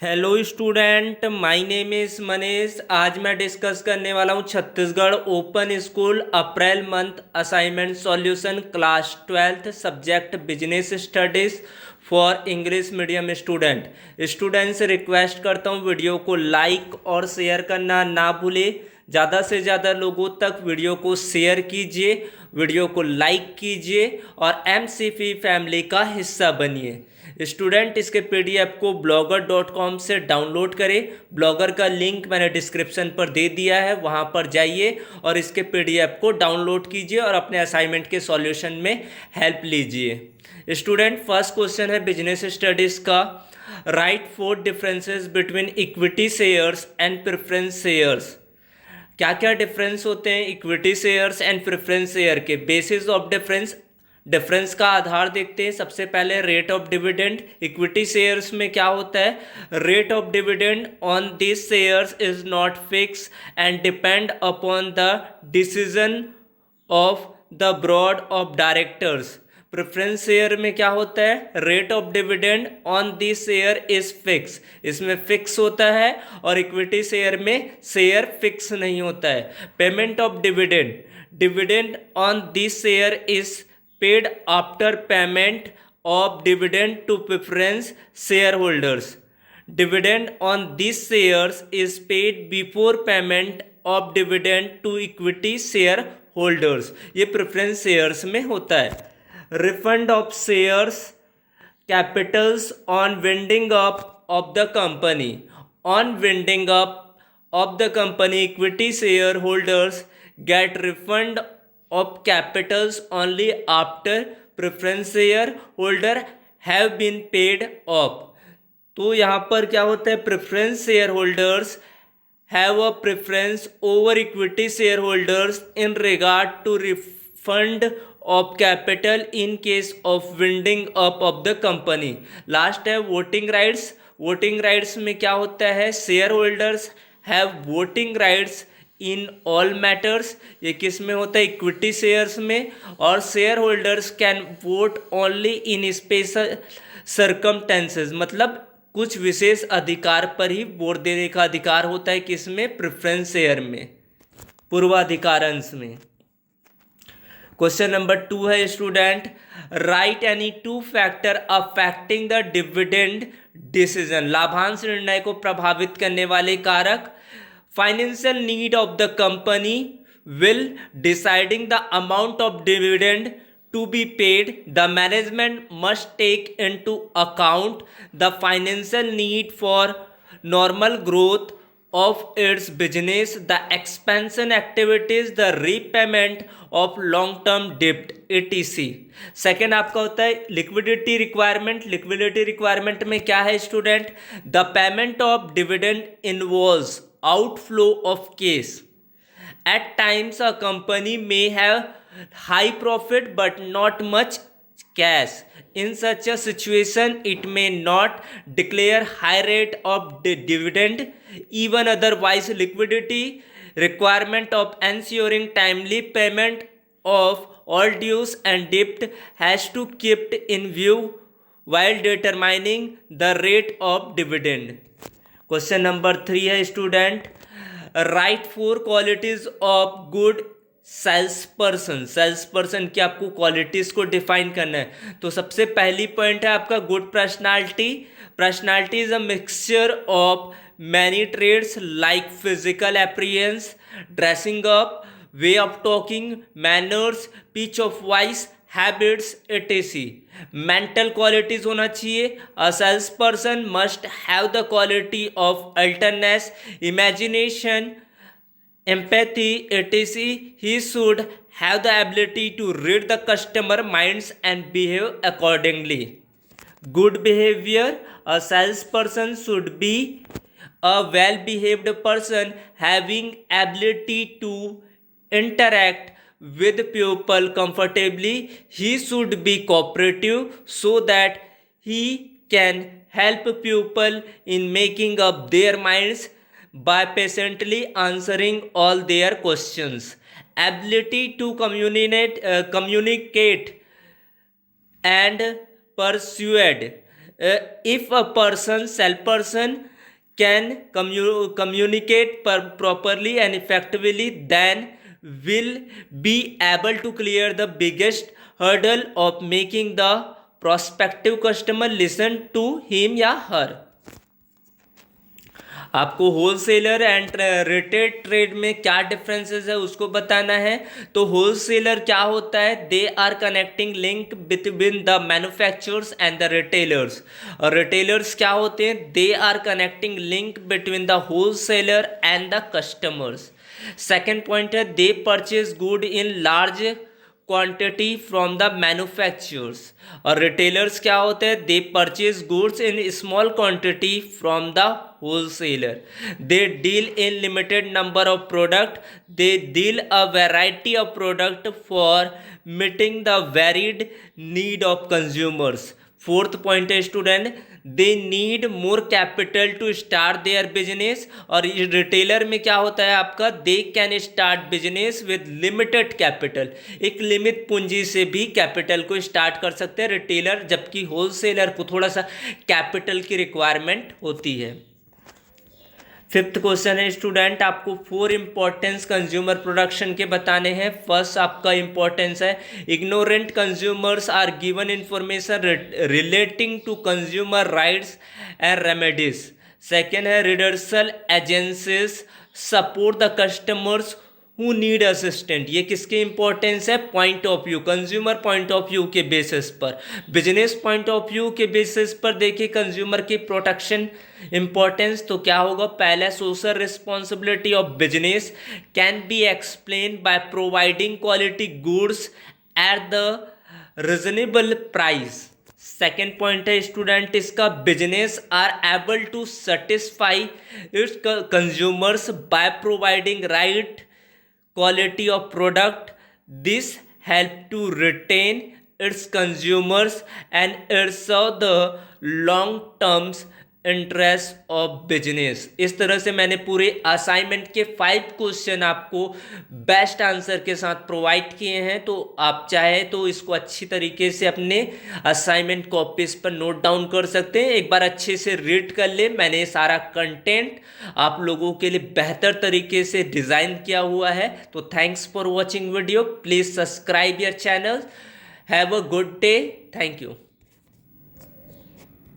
Hello student, my name is Manish. आज मैं discuss करने वाला हूँ Chhattisgarh open school April month assignment solution class 12th subject business studies for English medium student. Student से request करता हूँ वीडियो को लाइक और शेयर करना ना भूले। ज़्यादा से ज़्यादा लोगों तक वीडियो को शेयर कीजिए, वीडियो को लाइक कीजिए और MCP फैमिली का हिस्सा बनिए। स्टूडेंट इसके पीडीएफ को blogger.com से डाउनलोड करें। ब्लॉगर का लिंक मैंने डिस्क्रिप्शन पर दे दिया है, वहां पर जाइए और इसके पीडीएफ को डाउनलोड कीजिए और अपने असाइनमेंट के सॉल्यूशन में हेल्प लीजिए। स्टूडेंट फर्स्ट क्वेश्चन है बिजनेस स्टडीज का। Right 4 differences between equity shares and preference shares. क्या क्या डिफरेंस होते हैं equity shares and preference share के? बेसिस ऑफ डिफरेंस, डिफरेंस का आधार देखते हैं। सबसे पहले rate of dividend. Equity shares में क्या होता है? Rate of dividend on this shares is not fix and depend upon the decision of the board of directors. Preference share में क्या होता है? Rate of dividend on this share is fix, इसमें fix होता है, और इक्विटी शेयर में share fix नहीं होता है। Payment of dividend, dividend on this share is paid after payment of dividend to preference shareholders. Dividend on these shares is paid before payment of dividend to equity shareholders. ये preference shares में होता है। Refund of shares capitals on winding up of the company. On winding up of the company, equity shareholders get refund of capitals only after preference shareholder have been paid off। तो यहाँ पर क्या होता है? Preference share holders have a preference over equity share holders in regard to refund of capital in case of winding up of the company. Last है voting rights. Voting rights में क्या होता है? Share holders have voting rights in all matters. ये किस में होता है? इक्विटी शेयर्स में। और share holders can vote only in special circumstances, मतलब कुछ विशेष अधिकार पर ही वोट देने का अधिकार होता है। किस में? प्रेफरेंस शेयर में, पूर्वाधिकार अंश में। क्वेश्चन नंबर 2 है student, right any 2 factor affecting the dividend decision. लाभांश निर्णय को प्रभावित करने वाले कारक। Financial need of the company will deciding the amount of dividend to be paid. The management must take into account the financial need for normal growth of its business, the expansion activities, the repayment of long term debt etc। Second आपका होता है liquidity requirement. Liquidity requirement में क्या है student? The payment of dividend involves outflow of cash. At times a company may have high profit but not much cash. In such a situation it may not declare high rate of dividend even otherwise। liquidity requirement of ensuring timely payment of all dues and debt has to kept in view while determining the rate of dividend। Question number 3 है student, write 4 qualities of good sales person. Sales person की आपको qualities को define करना है। तो सबसे पहली point है आपका good personality. Personality is a mixture of many traits like physical appearance, dressing up, way of talking, manners, pitch of voice, habits etc। Mental qualities होना चाहिए। A sales person must have the quality of alertness, imagination, empathy etc। He should have the ability to read the customer minds and behave accordingly. Good behaviour, a sales person should be a well behaved person having ability to interact with people comfortably। He should be cooperative so that he can help people in making up their minds by patiently answering all their questions। ability to communicate and persuade if a person, self person, can communicate properly and effectively, then will be able to clear the biggest hurdle of making the prospective customer listen to him या her। आपको wholesaler and retail trade में क्या differences है उसको बताना है। तो wholesaler क्या होता है, they are connecting link between the manufacturers and the retailers. और रिटेलर्स क्या होते हैं, they are connecting link between the wholesaler and the customers. Second point है, they purchase good in large quantity from the manufacturers. और retailers क्या होते हैं, they purchase goods in small quantity from the wholesaler. They deal in limited number of product, they deal a variety of product for meeting the varied need of consumers. Fourth point है student, they need more capital to start their business. और retailer में क्या होता है आपका, they can start business with limited capital, एक limit पूंजी से भी कैपिटल को स्टार्ट कर सकते हैं रिटेलर, जबकि होलसेलर को थोड़ा सा कैपिटल की रिक्वायरमेंट होती है। फिफ्थ क्वेश्चन है स्टूडेंट, आपको 4 इंपॉर्टेंस कंज्यूमर प्रोडक्शन के बताने हैं। फर्स्ट आपका इंपॉर्टेंस है, ignorant consumers are given information relating to consumer rights and remedies. Second है, redressal agencies support the customers who need assistant. ये किसके इंपॉर्टेंस है, point of view, consumer point of view के बेसिस पर। Business point of view के basis पर देखिए consumer की प्रोटेक्शन इंपॉर्टेंस तो क्या होगा, पहला social responsibility of business can be explain by providing quality goods at the reasonable price. Second point है स्टूडेंट इसका, business are able to satisfy its consumers by providing right quality of product. This help to retain its consumers and it serve the long terms interest of business. इस तरह से मैंने पूरे assignment के 5 question आपको best answer के साथ provide किए हैं। तो आप चाहे तो इसको अच्छी तरीके से अपने असाइनमेंट कॉपीज पर नोट डाउन कर सकते हैं, एक बार अच्छे से रीड कर ले। मैंने सारा कंटेंट आप लोगों के लिए बेहतर तरीके से डिज़ाइन किया हुआ है। तो thanks for watching video, please subscribe your channel. Have a good day, thank you.